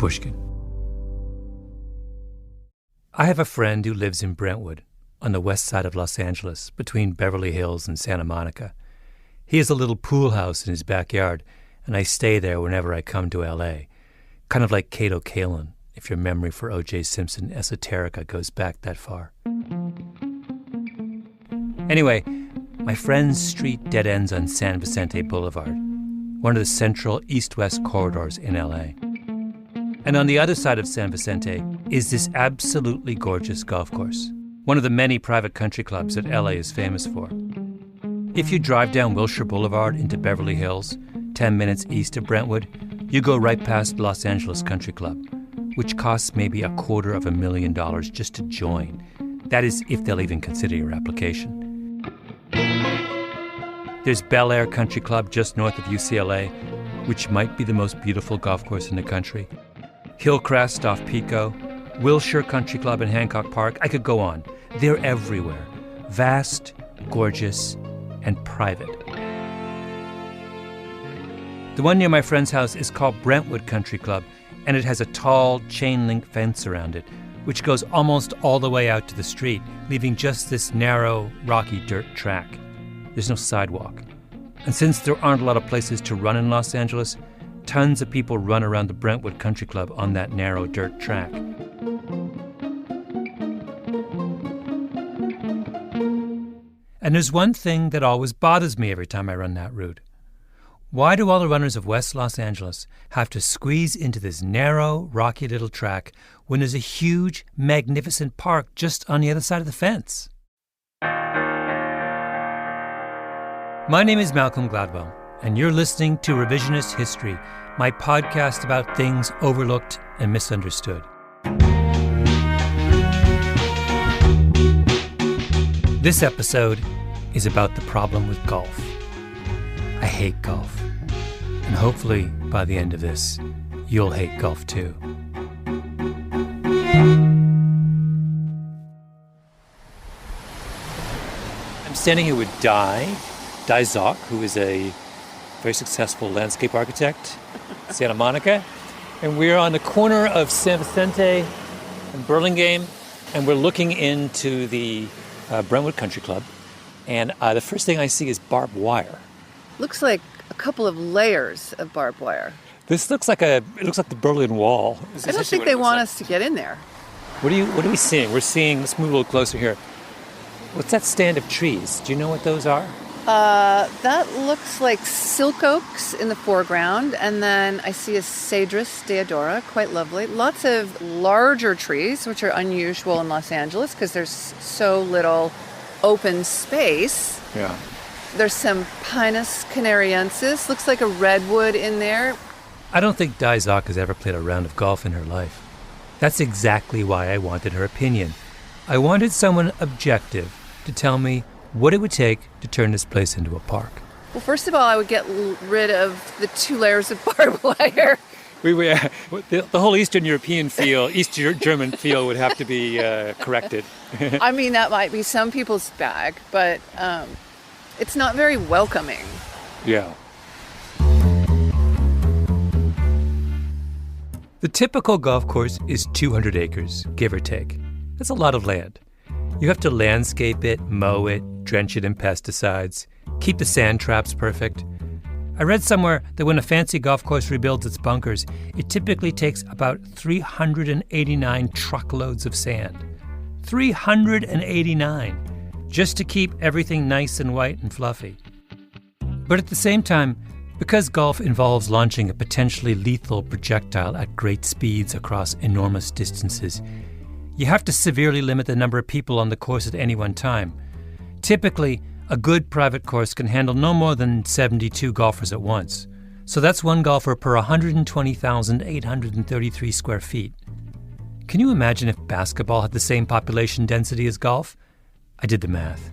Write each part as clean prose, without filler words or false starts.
Pushkin. I have a friend who lives in Brentwood, on the west side of Los Angeles, between Beverly Hills and Santa Monica. He has a little pool house in his backyard, and I stay there whenever I come to L.A., kind of like Cato Kalin, if your memory for O.J. Simpson esoterica goes back that far. Anyway, my friend's street dead ends on San Vicente Boulevard, one of the central east-west corridors in L.A. And on the other side of San Vicente is this absolutely gorgeous golf course, one of the many private country clubs that LA is famous for. If you drive down Wilshire Boulevard into Beverly Hills, 10 minutes east of Brentwood, you go right past Los Angeles Country Club, which costs maybe $250,000 just to join. That is, if they'll even consider your application. There's Bel Air Country Club just north of UCLA, which might be the most beautiful golf course in the country. Hillcrest off Pico, Wilshire Country Club in Hancock Park. I could go on. They're everywhere. Vast, gorgeous, and private. The one near my friend's house is called Brentwood Country Club, and it has a tall chain-link fence around it, which goes almost all the way out to the street, leaving just this narrow, rocky dirt track. There's no sidewalk. And since there aren't a lot of places to run in Los Angeles, tons of people run around the Brentwood Country Club on that narrow dirt track. And there's one thing that always bothers me every time I run that route. Why do all the runners of West Los Angeles have to squeeze into this narrow, rocky little track when there's a huge, magnificent park just on the other side of the fence? My name is Malcolm Gladwell, and you're listening to Revisionist History, my podcast about things overlooked and misunderstood. This episode is about the problem with golf. I hate golf, and hopefully by the end of this, you'll hate golf too. I'm standing here with Di Zock, who is a very successful landscape architect, Santa Monica. And we're on the corner of San Vicente and Burlingame, and we're looking into the Brentwood Country Club. And the first thing I see is barbed wire. Looks like a couple of layers of barbed wire. This looks like the Berlin Wall. I don't think they want us to get in there. What are we seeing? Let's move a little closer here. What's that stand of trees? Do you know what those are? That looks like silk oaks in the foreground, and then I see a Cedrus deodora, quite lovely. Lots of larger trees, which are unusual in Los Angeles because there's so little open space. Yeah. There's some Pinus canariensis, looks like a redwood in there. I don't think Di Zock has ever played a round of golf in her life. That's exactly why I wanted her opinion. I wanted someone objective to tell me what it would take to turn this place into a park. Well, first of all, I would get rid of the 2 layers of barbed wire. The whole Eastern European feel, East German feel would have to be corrected. I mean, that might be some people's bag, but it's not very welcoming. Yeah. The typical golf course is 200 acres, give or take. That's a lot of land. You have to landscape it, mow it, drench it in pesticides, keep the sand traps perfect. I read somewhere that when a fancy golf course rebuilds its bunkers, it typically takes about 389 truckloads of sand. 389! Just to keep everything nice and white and fluffy. But at the same time, because golf involves launching a potentially lethal projectile at great speeds across enormous distances, you have to severely limit the number of people on the course at any one time. Typically, a good private course can handle no more than 72 golfers at once. So that's one golfer per 120,833 square feet. Can you imagine if basketball had the same population density as golf? I did the math.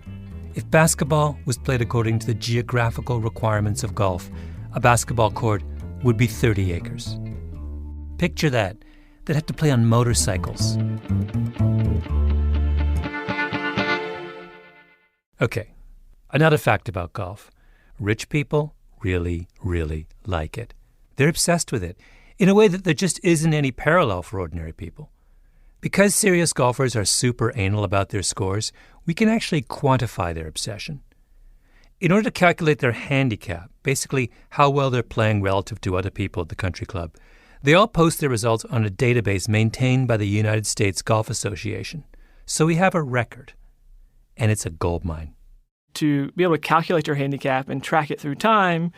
If basketball was played according to the geographical requirements of golf, a basketball court would be 30 acres. Picture that. They'd have to play on motorcycles. Okay, another fact about golf. Rich people really, really like it. They're obsessed with it. in a way that there just isn't any parallel for ordinary people. Because serious golfers are super anal about their scores, we can actually quantify their obsession. In order to calculate their handicap, basically how well they're playing relative to other people at the country club, they all post their results on a database maintained by the United States Golf Association. So we have a record, and it's a goldmine. To be able to calculate your handicap and track it through time,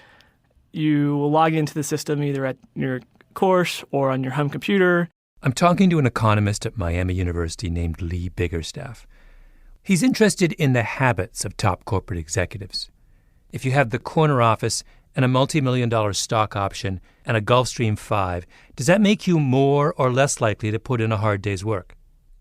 you will log into the system either at your course or on your home computer. I'm talking to an economist at Miami University named Lee Biggerstaff. He's interested in the habits of top corporate executives. If you have the corner office and a multi-million-dollar stock option and a Gulfstream 5, does that make you more or less likely to put in a hard day's work?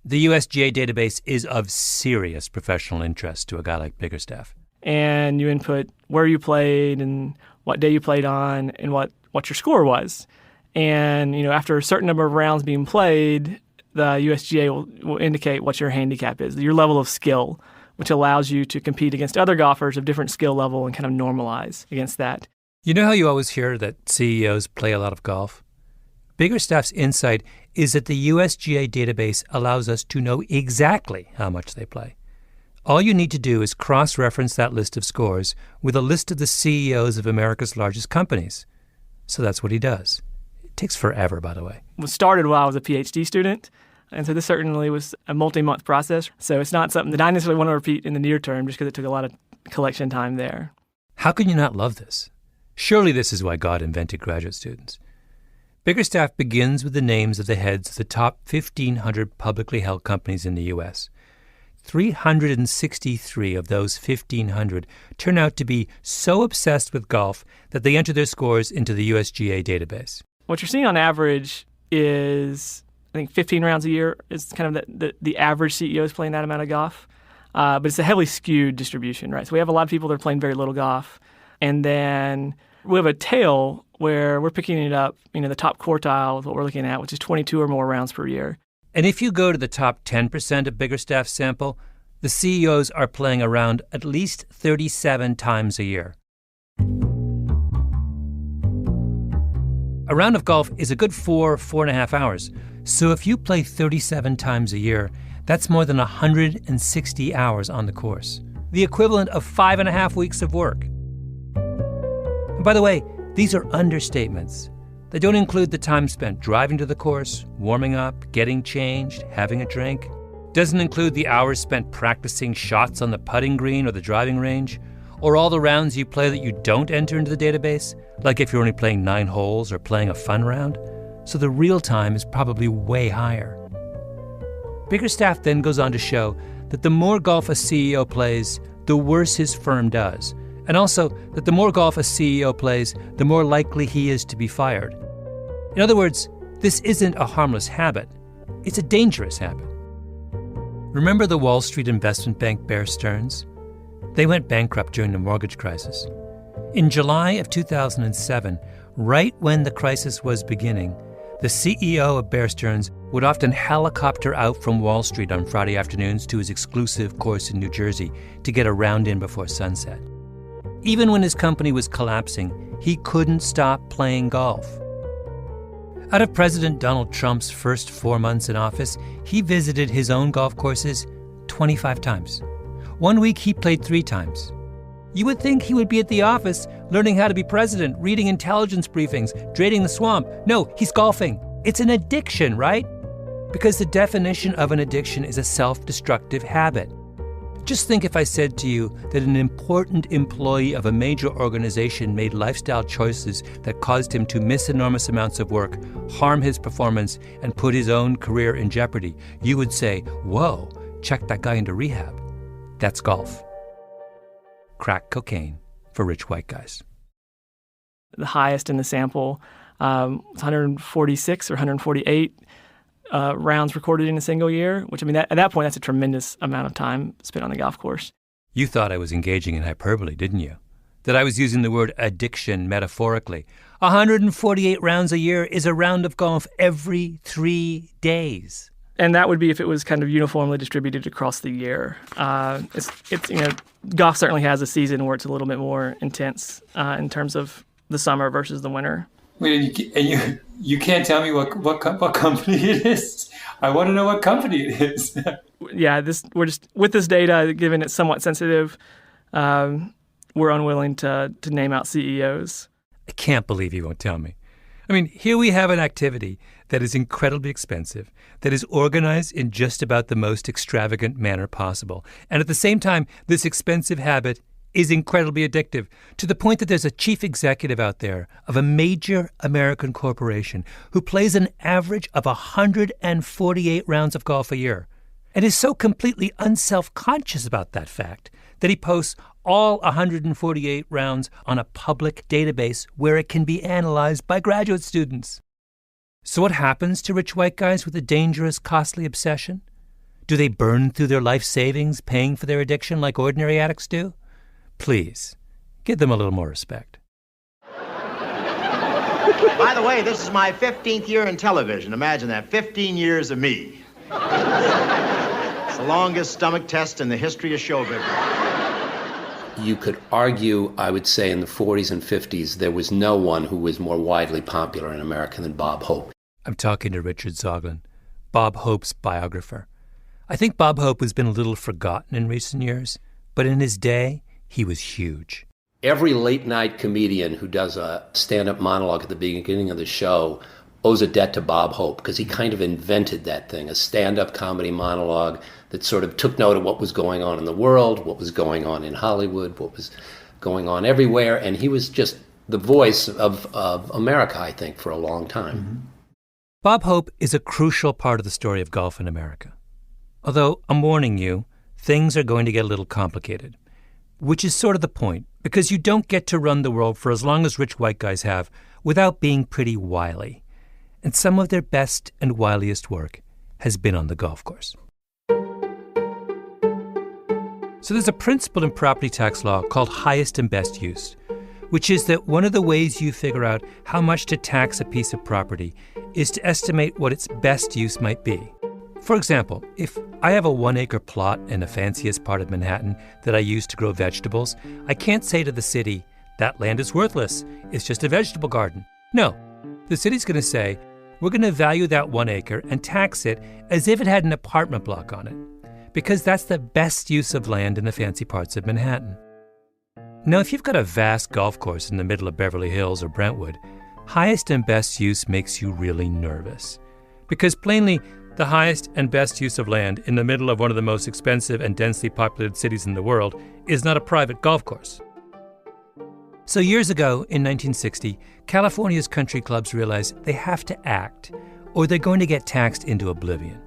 The USGA database is of serious professional interest to a guy like Biggerstaff. And you input where you played and what day you played on and what your score was. And, after a certain number of rounds being played, the USGA will indicate what your handicap is, your level of skill, which allows you to compete against other golfers of different skill level and kind of normalize against that. You know how you always hear that CEOs play a lot of golf? Biggerstaff's insight is that the USGA database allows us to know exactly how much they play. All you need to do is cross-reference that list of scores with a list of the CEOs of America's largest companies. So that's what he does. It takes forever, by the way. It started while I was a PhD student, and so this certainly was a multi-month process. So it's not something that I necessarily want to repeat in the near term just because it took a lot of collection time there. How can you not love this? Surely this is why God invented graduate students. Biggerstaff begins with the names of the heads of the top 1,500 publicly held companies in the U.S. 363 of those 1,500 turn out to be so obsessed with golf that they enter their scores into the USGA database. What you're seeing on average is, I think, 15 rounds a year is kind of the average CEO is playing that amount of golf. But it's a heavily skewed distribution, right? So we have a lot of people that are playing very little golf. And then we have a tail where we're picking it up, the top quartile is what we're looking at, which is 22 or more rounds per year. And if you go to the top 10% of Biggerstaff's sample, the CEOs are playing around at least 37 times a year. A round of golf is a good 4.5 hours. So if you play 37 times a year, that's more than 160 hours on the course, the equivalent of 5.5 weeks of work. And by the way, these are understatements. They don't include the time spent driving to the course, warming up, getting changed, having a drink. Doesn't include the hours spent practicing shots on the putting green or the driving range, or all the rounds you play that you don't enter into the database, like if you're only playing 9 holes or playing a fun round. So the real time is probably way higher. Biggerstaff then goes on to show that the more golf a CEO plays, the worse his firm does. And also that the more golf a CEO plays, the more likely he is to be fired. In other words, this isn't a harmless habit. It's a dangerous habit. Remember the Wall Street investment bank Bear Stearns? They went bankrupt during the mortgage crisis. In July of 2007, right when the crisis was beginning, the CEO of Bear Stearns would often helicopter out from Wall Street on Friday afternoons to his exclusive course in New Jersey to get a round in before sunset. Even when his company was collapsing, he couldn't stop playing golf. Out of President Donald Trump's first 4 months in office, he visited his own golf courses 25 times. 1 week he played 3 times. You would think he would be at the office learning how to be president, reading intelligence briefings, draining the swamp. No, he's golfing. It's an addiction, right? Because the definition of an addiction is a self-destructive habit. Just think if I said to you that an important employee of a major organization made lifestyle choices that caused him to miss enormous amounts of work, harm his performance, and put his own career in jeopardy. You would say, whoa, check that guy into rehab. That's golf. Crack cocaine for rich white guys. The highest in the sample was 146 or 148 rounds recorded in a single year, which, at that point, that's a tremendous amount of time spent on the golf course. You thought I was engaging in hyperbole, didn't you? That I was using the word addiction metaphorically. 148 rounds a year is a round of golf every 3 days. And that would be if it was kind of uniformly distributed across the year. Golf certainly has a season where it's a little bit more intense in terms of the summer versus the winter. Wait, you can't tell me what company it is? I want to know what company it is. Yeah, we're just with this data, given it's somewhat sensitive, we're unwilling to name out CEOs. I can't believe you won't tell me. I mean, here we have an activity that is incredibly expensive, that is organized in just about the most extravagant manner possible. And at the same time, this expensive habit is incredibly addictive, to the point that there's a chief executive out there of a major American corporation who plays an average of 148 rounds of golf a year and is so completely unself-conscious about that fact that he posts all 148 rounds on a public database where it can be analyzed by graduate students. So what happens to rich white guys with a dangerous, costly obsession? Do they burn through their life savings paying for their addiction like ordinary addicts do? Please, give them a little more respect. By the way, this is my 15th year in television. Imagine that, 15 years of me. It's the longest stomach test in the history of show business. You could argue, I would say, in the 40s and 50s, there was no one who was more widely popular in America than Bob Hope. I'm talking to Richard Zoglin, Bob Hope's biographer. I think Bob Hope has been a little forgotten in recent years, but in his day, he was huge. Every late-night comedian who does a stand-up monologue at the beginning of the show owes a debt to Bob Hope, because he kind of invented that thing, a stand-up comedy monologue that sort of took note of what was going on in the world, what was going on in Hollywood, what was going on everywhere, and he was just the voice of America, I think, for a long time. Mm-hmm. Bob Hope is a crucial part of the story of golf in America. Although, I'm warning you, things are going to get a little complicated, which is sort of the point, because you don't get to run the world for as long as rich white guys have without being pretty wily. And some of their best and wiliest work has been on the golf course. So there's a principle in property tax law called highest and best use, which is that one of the ways you figure out how much to tax a piece of property is to estimate what its best use might be. For example, if I have a 1-acre plot in the fanciest part of Manhattan that I use to grow vegetables, I can't say to the city, that land is worthless, it's just a vegetable garden. No, the city's going to say, we're going to value that 1 acre and tax it as if it had an apartment block on it, because that's the best use of land in the fancy parts of Manhattan. Now, if you've got a vast golf course in the middle of Beverly Hills or Brentwood, highest and best use makes you really nervous, because plainly, the highest and best use of land in the middle of one of the most expensive and densely populated cities in the world is not a private golf course. So years ago, in 1960, California's country clubs realized they have to act, or they're going to get taxed into oblivion.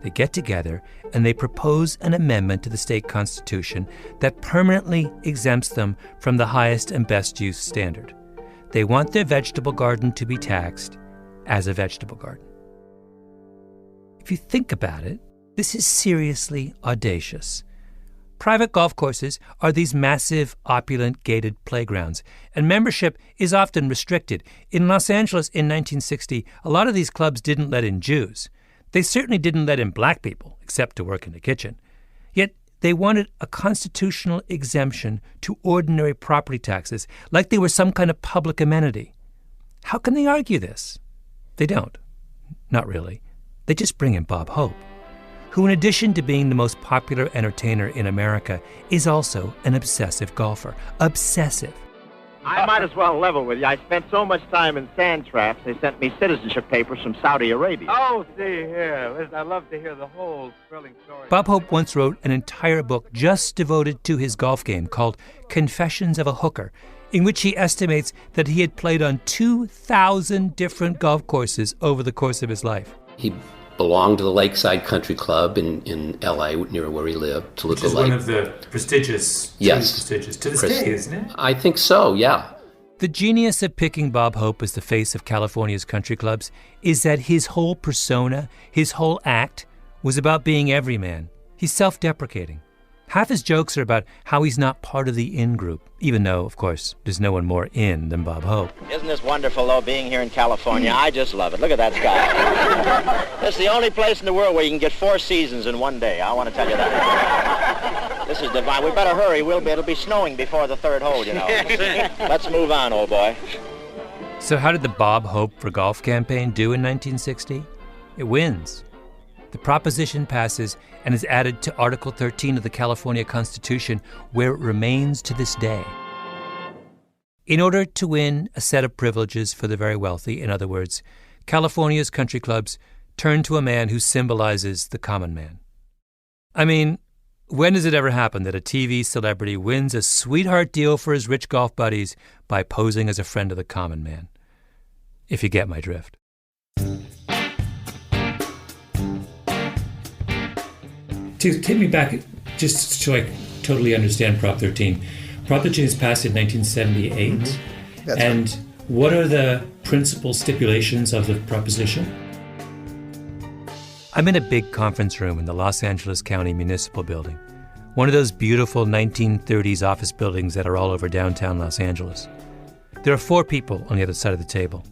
They get together and they propose an amendment to the state constitution that permanently exempts them from the highest and best use standard. They want their vegetable garden to be taxed as a vegetable garden. If you think about it, this is seriously audacious. Private golf courses are these massive, opulent, gated playgrounds, and membership is often restricted. In Los Angeles in 1960, a lot of these clubs didn't let in Jews. They certainly didn't let in black people, except to work in the kitchen. Yet they wanted a constitutional exemption to ordinary property taxes, like they were some kind of public amenity. How can they argue this? They don't. Not really. They just bring in Bob Hope, who in addition to being the most popular entertainer in America, is also an obsessive golfer. Obsessive. I might as well level with you. I spent so much time in sand traps, they sent me citizenship papers from Saudi Arabia. Oh, see here. Listen, I'd love to hear the whole thrilling story. Bob Hope once wrote an entire book just devoted to his golf game called Confessions of a Hooker, in which he estimates that he had played on 2,000 different golf courses over the course of his life. He belonged to the Lakeside Country Club in L.A., near where he lived. Which is one of the prestigious, yes, prestigious to this day, isn't it? I think so, yeah. The genius of picking Bob Hope as the face of California's country clubs is that his whole persona, his whole act, was about being everyman. He's self-deprecating. Half his jokes are about how he's not part of the in group, even though, of course, there's no one more in than Bob Hope. Isn't this wonderful, though, being here in California? I just love it. Look at that sky. It's the only place in the world where you can get 4 seasons in one day. I want to tell you that. This is divine. We better hurry. It'll be snowing before the 3rd hole, you know. Let's move on, old boy. So how did the Bob Hope for Golf campaign do in 1960? It wins. The proposition passes and is added to Article 13 of the California Constitution, where it remains to this day. In order to win a set of privileges for the very wealthy, in other words, California's country clubs turn to a man who symbolizes the common man. I mean, when does it ever happen that a TV celebrity wins a sweetheart deal for his rich golf buddies by posing as a friend of the common man? If you get my drift. To take me back, just so I totally understand Prop 13. Prop 13 is passed in 1978. Mm-hmm. That's and right. What are the principal stipulations of the proposition? I'm in a big conference room in the Los Angeles County Municipal Building, one of those beautiful 1930s office buildings that are all over downtown Los Angeles. There are 4 people on the other side of the table.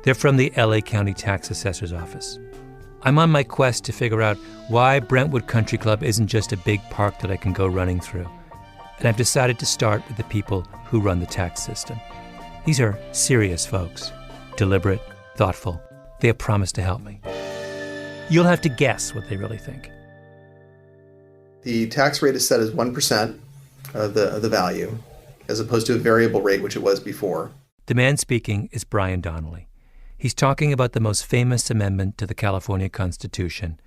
They're from the LA County Tax Assessor's Office. I'm on my quest to figure out why Brentwood Country Club isn't just a big park that I can go running through. And I've decided to start with the people who run the tax system. These are serious folks, deliberate, thoughtful. They have promised to help me. You'll have to guess what they really think. The tax rate is set as 1% of the value, as opposed to a variable rate, which it was before. The man speaking is Brian Donnelly. He's talking about the most famous amendment to the California Constitution,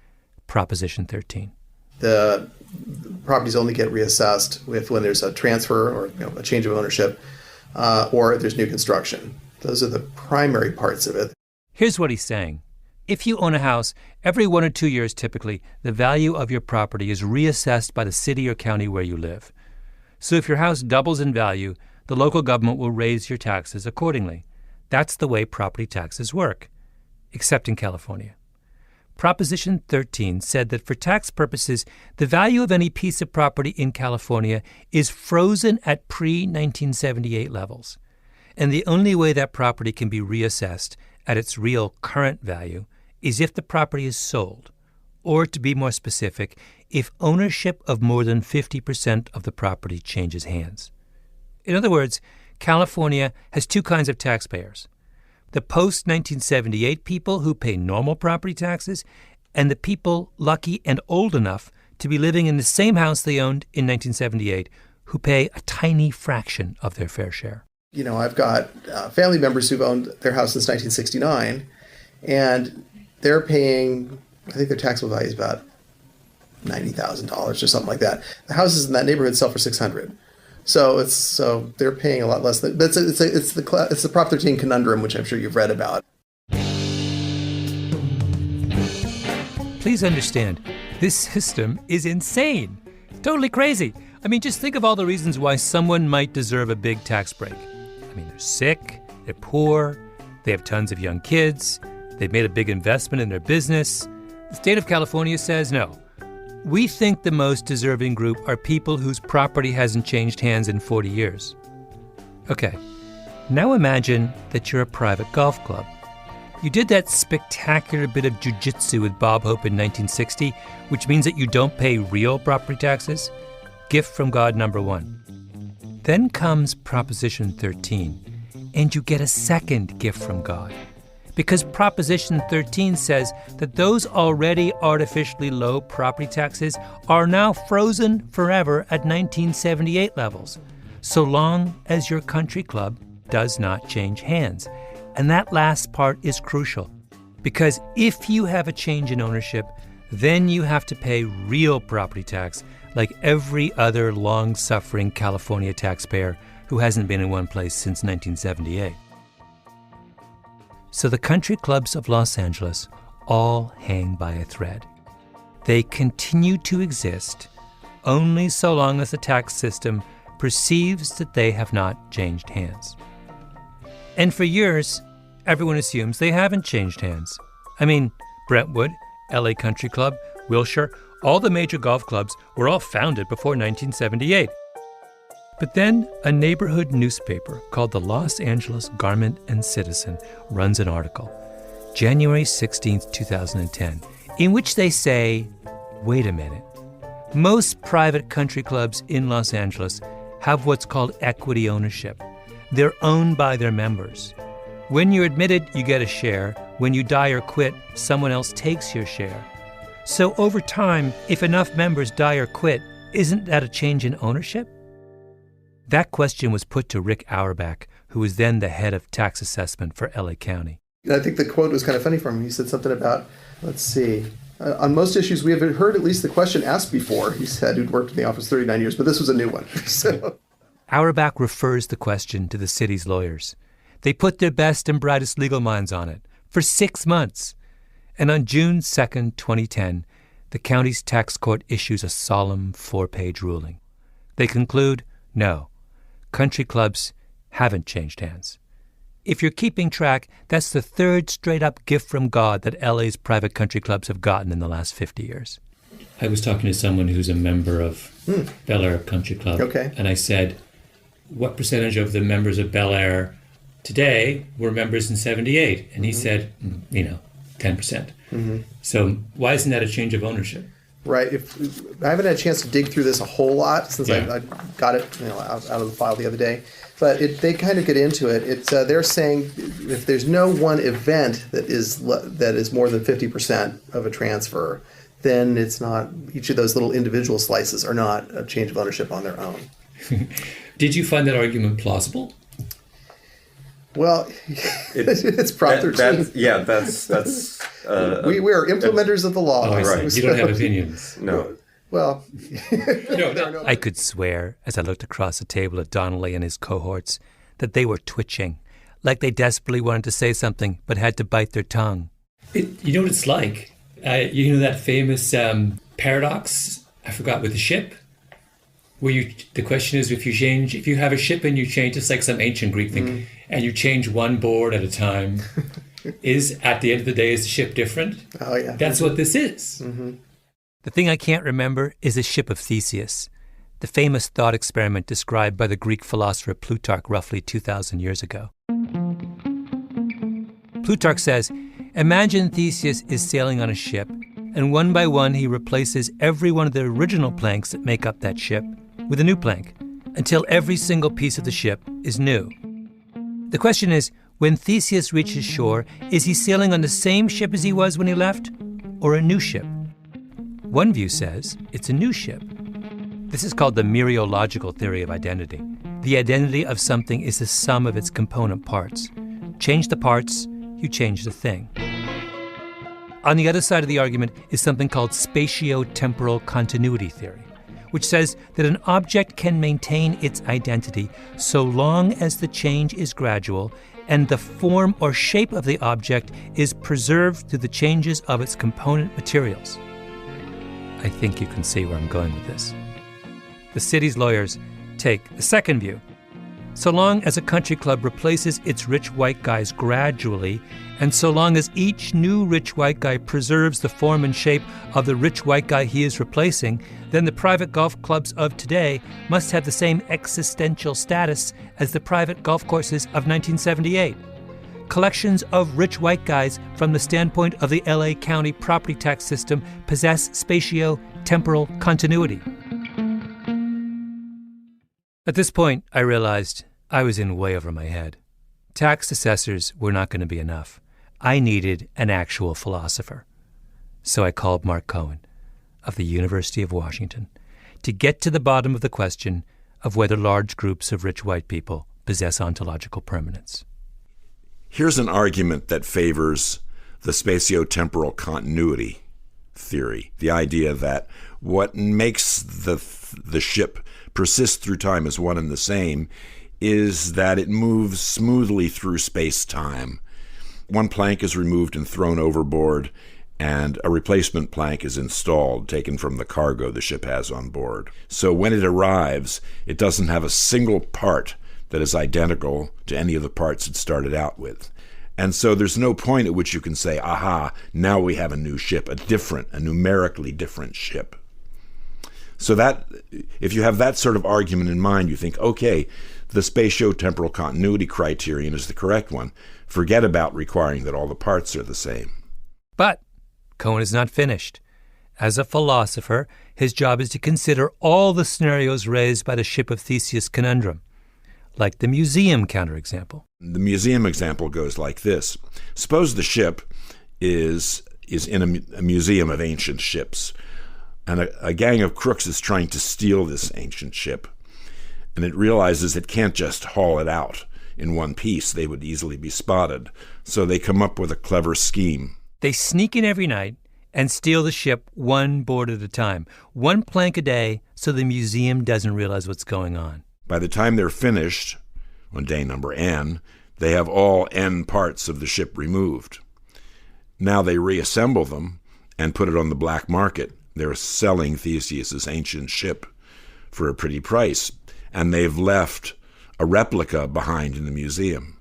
Proposition 13. The properties only get reassessed when there's a transfer or a change of ownership, or if there's new construction. Those are the primary parts of it. Here's what he's saying. If you own a house, every 1 or 2 years typically, the value of your property is reassessed by the city or county where you live. So if your house doubles in value, the local government will raise your taxes accordingly. That's the way property taxes work, except in California. Proposition 13 said that for tax purposes, the value of any piece of property in California is frozen at pre-1978 levels. And the only way that property can be reassessed at its real current value is if the property is sold, or to be more specific, if ownership of more than 50% of the property changes hands. In other words, California has 2 kinds of taxpayers: the post-1978 people who pay normal property taxes, and the people lucky and old enough to be living in the same house they owned in 1978 who pay a tiny fraction of their fair share. I've got family members who've owned their house since 1969, and they're paying, I think their taxable value is about $90,000 or something like that. The houses in that neighborhood sell for $600,000. So they're paying a lot less. It's the Prop 13 conundrum, which I'm sure you've read about. Please understand, this system is insane. Totally crazy. I mean, just think of all the reasons why someone might deserve a big tax break. I mean, they're sick, they're poor, they have tons of young kids, they've made a big investment in their business. The state of California says no. We think the most deserving group are people whose property hasn't changed hands in 40 years. Okay, now imagine that you're a private golf club. You did that spectacular bit of jiu-jitsu with Bob Hope in 1960, which means that you don't pay real property taxes. Gift from God number 1. Then comes Proposition 13, and you get a second gift from God. Because Proposition 13 says that those already artificially low property taxes are now frozen forever at 1978 levels, so long as your country club does not change hands. And that last part is crucial, because if you have a change in ownership, then you have to pay real property tax like every other long-suffering California taxpayer who hasn't been in one place since 1978. So the country clubs of Los Angeles all hang by a thread. They continue to exist only so long as the tax system perceives that they have not changed hands. And for years, everyone assumes they haven't changed hands. I mean, Brentwood, LA Country Club, Wilshire, all the major golf clubs were all founded before 1978. But then a neighborhood newspaper called the Los Angeles Garment and Citizen runs an article, January 16, 2010, in which they say, wait a minute, most private country clubs in Los Angeles have what's called equity ownership. They're owned by their members. When you're admitted, you get a share. When you die or quit, someone else takes your share. So over time, if enough members die or quit, isn't that a change in ownership? That question was put to Rick Auerbach, who was then the head of tax assessment for LA County. I think the quote was kind of funny from him. He said something about, let's see, on most issues we have heard at least the question asked before, he said, who'd worked in the office 39 years, but this was a new one. So Auerbach refers the question to the city's lawyers. They put their best and brightest legal minds on it for 6 months. And on June 2nd, 2010, the county's tax court issues a solemn 4-page ruling. They conclude, no, country clubs haven't changed hands. If you're keeping track, that's the third straight-up gift from God that LA's private country clubs have gotten in the last 50 years. I was talking to someone who's a member of Bel Air Country Club. Okay. And I said, what percentage of the members of Bel Air today were members in 78? And he said, 10%. Mm-hmm. So why isn't that a change of ownership? Right. If I haven't had a chance to dig through this a whole lot since I got it out of the file the other day, but they kind of get into it. It's they're saying if there's no one event that is more than 50% of a transfer, then it's not. Each of those little individual slices are not a change of ownership on their own. Did you find that argument plausible? Well, it's Prop 13. That's. We are implementers of the law. Oh, right. You don't have opinions. No. Well, no. I could swear, as I looked across the table at Donnelly and his cohorts, that they were twitching, like they desperately wanted to say something but had to bite their tongue. You know what it's like? You know that famous paradox, I forgot, with the ship? Where the question is, if you have a ship and you change, it's like some ancient Greek thing, and you change one board at a time, at the end of the day, is the ship different? Oh, yeah. That's what this is. Mm-hmm. The thing I can't remember is the ship of Theseus, the famous thought experiment described by the Greek philosopher Plutarch roughly 2,000 years ago. Plutarch says, imagine Theseus is sailing on a ship, and one by one he replaces every one of the original planks that make up that ship with a new plank, until every single piece of the ship is new. The question is, when Theseus reaches shore, is he sailing on the same ship as he was when he left, or a new ship? One view says it's a new ship. This is called the mereological theory of identity. The identity of something is the sum of its component parts. Change the parts, you change the thing. On the other side of the argument is something called spatio-temporal continuity theory, which says that an object can maintain its identity so long as the change is gradual and the form or shape of the object is preserved through the changes of its component materials. I think you can see where I'm going with this. The city's lawyers take the second view. So long as a country club replaces its rich white guys gradually, and so long as each new rich white guy preserves the form and shape of the rich white guy he is replacing, then the private golf clubs of today must have the same existential status as the private golf courses of 1978. Collections of rich white guys from the standpoint of the LA County property tax system possess spatio-temporal continuity. At this point, I realized I was in way over my head. Tax assessors were not going to be enough. I needed an actual philosopher. So I called Mark Cohen of the University of Washington to get to the bottom of the question of whether large groups of rich white people possess ontological permanence. Here's an argument that favors the spatio-temporal continuity theory, the idea that what makes the ship persist through time as one and the same is that it moves smoothly through space-time. One plank is removed and thrown overboard, and a replacement plank is installed, taken from the cargo the ship has on board. So when it arrives, it doesn't have a single part that is identical to any of the parts it started out with. And so there's no point at which you can say, aha, now we have a new ship, a numerically different ship. So that, if you have that sort of argument in mind, you think, okay, the spatio-temporal continuity criterion is the correct one. Forget about requiring that all the parts are the same. But Cohen is not finished. As a philosopher, his job is to consider all the scenarios raised by the ship of Theseus conundrum. like the museum counterexample. The museum example goes like this. Suppose the ship is in a museum of ancient ships, and a gang of crooks is trying to steal this ancient ship, and it realizes it can't just haul it out in one piece. They would easily be spotted. So they come up with a clever scheme. They sneak in every night and steal the ship one board at a time, one plank a day, so the museum doesn't realize what's going on. By the time they're finished, on day number N, they have all N parts of the ship removed. Now they reassemble them and put it on the black market. They're selling Theseus's ancient ship for a pretty price, and they've left a replica behind in the museum.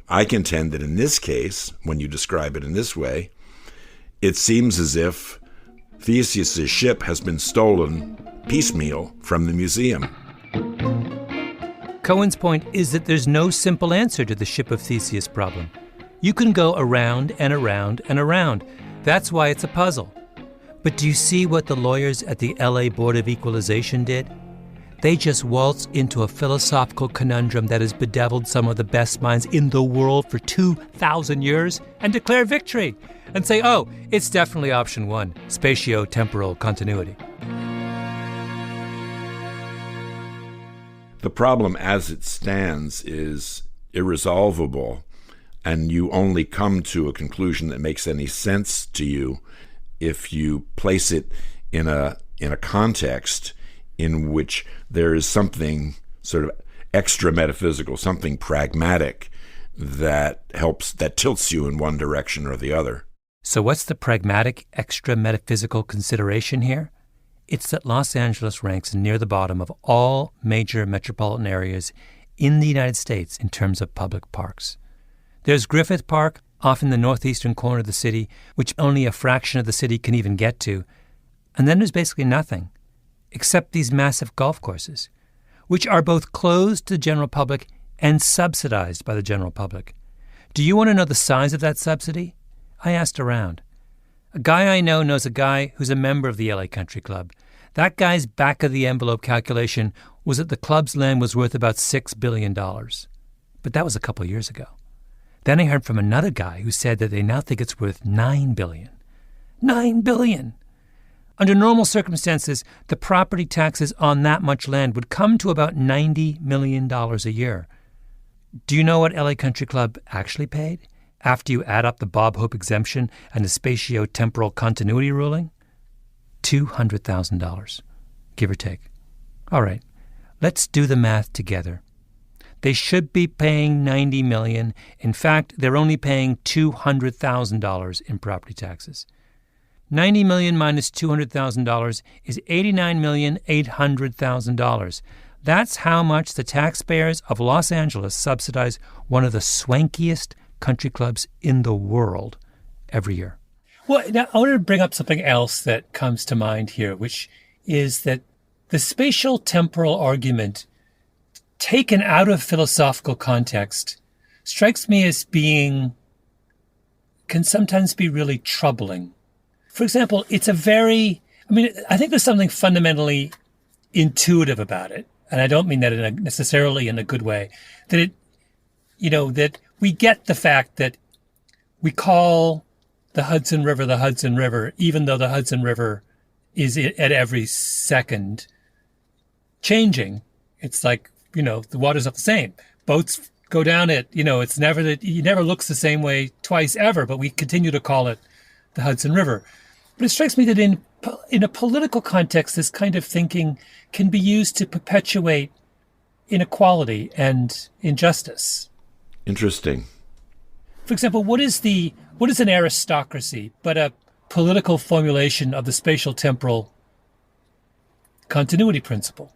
I contend that in this case, when you describe it in this way, it seems as if Theseus's ship has been stolen piecemeal from the museum. Cohen's point is that there's no simple answer to the ship of Theseus problem. You can go around and around and around. That's why it's a puzzle. But do you see what the lawyers at the LA Board of Equalization did? They just waltzed into a philosophical conundrum that has bedeviled some of the best minds in the world for 2,000 years and declare victory and say, oh, it's definitely option one, spatio-temporal continuity. The problem as it stands is irresolvable, and you only come to a conclusion that makes any sense to you if you place it in a context in which there is something sort of extra metaphysical, something pragmatic that tilts you in one direction or the other. So what's the pragmatic extra metaphysical consideration here? It's that Los Angeles ranks near the bottom of all major metropolitan areas in the United States in terms of public parks. There's Griffith Park, off in the northeastern corner of the city, which only a fraction of the city can even get to. And then there's basically nothing, except these massive golf courses, which are both closed to the general public and subsidized by the general public. Do you want to know the size of that subsidy? I asked around. A guy I know knows a guy who's a member of the LA Country Club. That guy's back-of-the-envelope calculation was that the club's land was worth about $6 billion. But that was a couple years ago. Then I heard from another guy who said that they now think it's worth $9 billion. $9 billion! Under normal circumstances, the property taxes on that much land would come to about $90 million a year. Do you know what LA Country Club actually paid after you add up the Bob Hope exemption and the spatio-temporal continuity ruling? $200,000, give or take. All right, let's do the math together. They should be paying $90 million. In fact, they're only paying $200,000 in property taxes. $90 million minus $200,000 is $89,800,000. That's how much the taxpayers of Los Angeles subsidize one of the swankiest country clubs in the world every year. Well, now I want to bring up something else that comes to mind here, which is that the spatial temporal argument, taken out of philosophical context, strikes me as can sometimes be really troubling. For example, I think there's something fundamentally intuitive about it, and I don't mean that necessarily in a good way, that that we get the fact that we call the Hudson River, even though the Hudson River is at every second changing. It's like, the water's not the same. Boats go down it, it never looks the same way twice ever, but we continue to call it the Hudson River. But it strikes me that in a political context, this kind of thinking can be used to perpetuate inequality and injustice. Interesting. For example, what is an aristocracy but a political formulation of the spatial temporal continuity principle,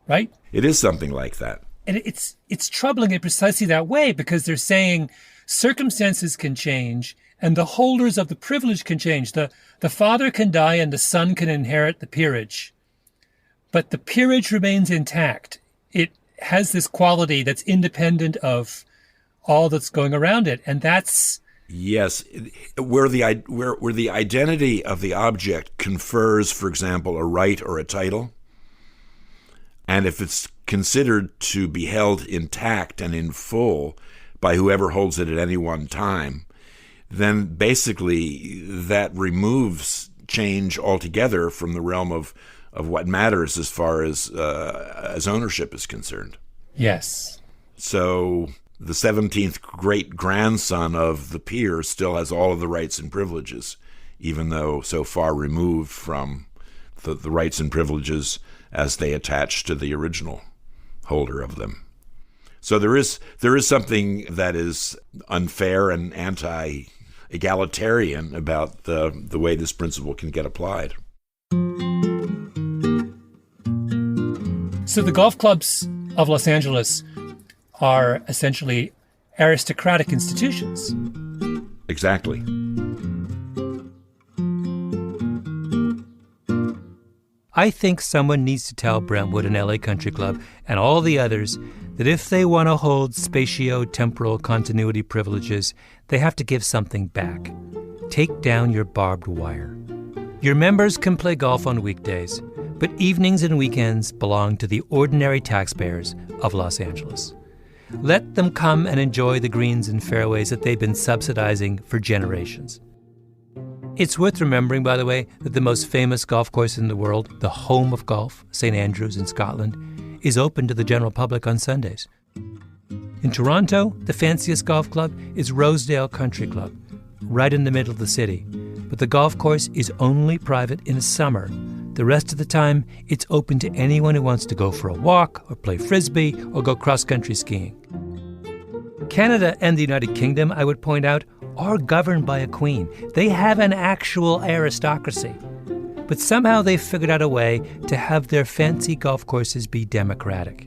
right? It is something like that. And it's troubling in precisely that way, because they're saying circumstances can change and the holders of the privilege can change. The father can die and the son can inherit the peerage, but the peerage remains intact. It has this quality that's independent of all that's going around it, and that's... Yes, where the identity of the object confers, for example, a right or a title, and if it's considered to be held intact and in full by whoever holds it at any one time, then basically that removes change altogether from the realm of what matters as far as ownership is concerned. Yes. So the 17th great-grandson of the peer still has all of the rights and privileges, even though so far removed from the rights and privileges as they attach to the original holder of them. So there is something that is unfair and anti-egalitarian about the way this principle can get applied. So the golf clubs of Los Angeles are essentially aristocratic institutions. Exactly. I think someone needs to tell Brentwood and LA Country Club and all the others that if they want to hold spatio-temporal continuity privileges, they have to give something back. Take down your barbed wire. Your members can play golf on weekdays, but evenings and weekends belong to the ordinary taxpayers of Los Angeles. Let them come and enjoy the greens and fairways that they've been subsidizing for generations. It's worth remembering, by the way, that the most famous golf course in the world, the home of golf, St. Andrews in Scotland, is open to the general public on Sundays. In Toronto, the fanciest golf club is Rosedale Country Club, right in the middle of the city. But the golf course is only private in the summer. The rest of the time, it's open to anyone who wants to go for a walk or play frisbee or go cross-country skiing. Canada and the United Kingdom, I would point out, are governed by a queen. They have an actual aristocracy. But somehow they've figured out a way to have their fancy golf courses be democratic.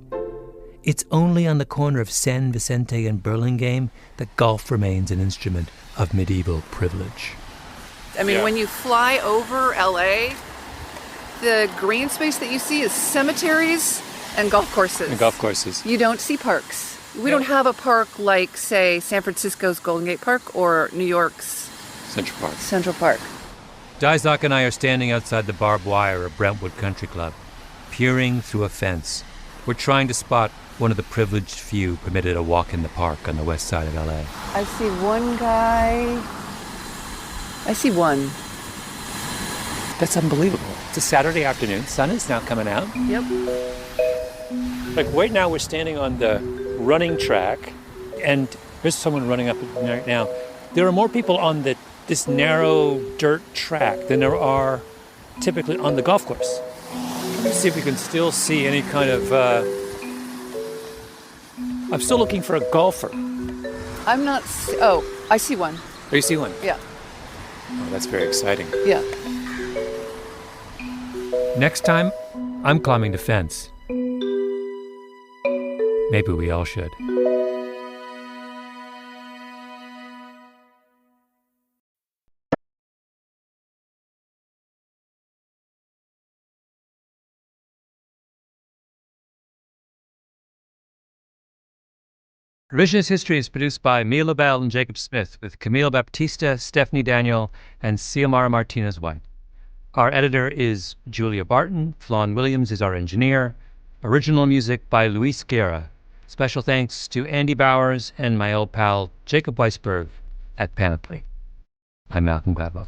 It's only on the corner of San Vicente and Burlingame that golf remains an instrument of medieval privilege. I mean, when you fly over LA, the green space that you see is cemeteries and golf courses. You don't see parks. We don't have a park like, say, San Francisco's Golden Gate Park or New York's Central Park. Dyzok and I are standing outside the barbed wire of Brentwood Country Club, peering through a fence. We're trying to spot one of the privileged few permitted a walk in the park on the west side of LA. I see one guy. I see one. That's unbelievable. It's a Saturday afternoon. Sun is now coming out. Yep. Like right now we're standing on the running track, and there's someone running up right now. There are more people on this narrow dirt track than there are typically on the golf course. Let's see if we can still see any kind of... I'm still looking for a golfer. I'm not... Oh, I see one. Oh, you see one? Yeah. Oh, that's very exciting. Yeah. Next time, I'm climbing the fence. Maybe we all should. Revisionist History is produced by Mia LaBelle and Jacob Smith, with Camille Baptista, Stephanie Daniel, and Xiomara Martinez-White. Our editor is Julia Barton. Flawn Williams is our engineer. Original music by Luis Guerra. Special thanks to Andy Bowers and my old pal Jacob Weisberg at Panoply. I'm Malcolm Gladwell.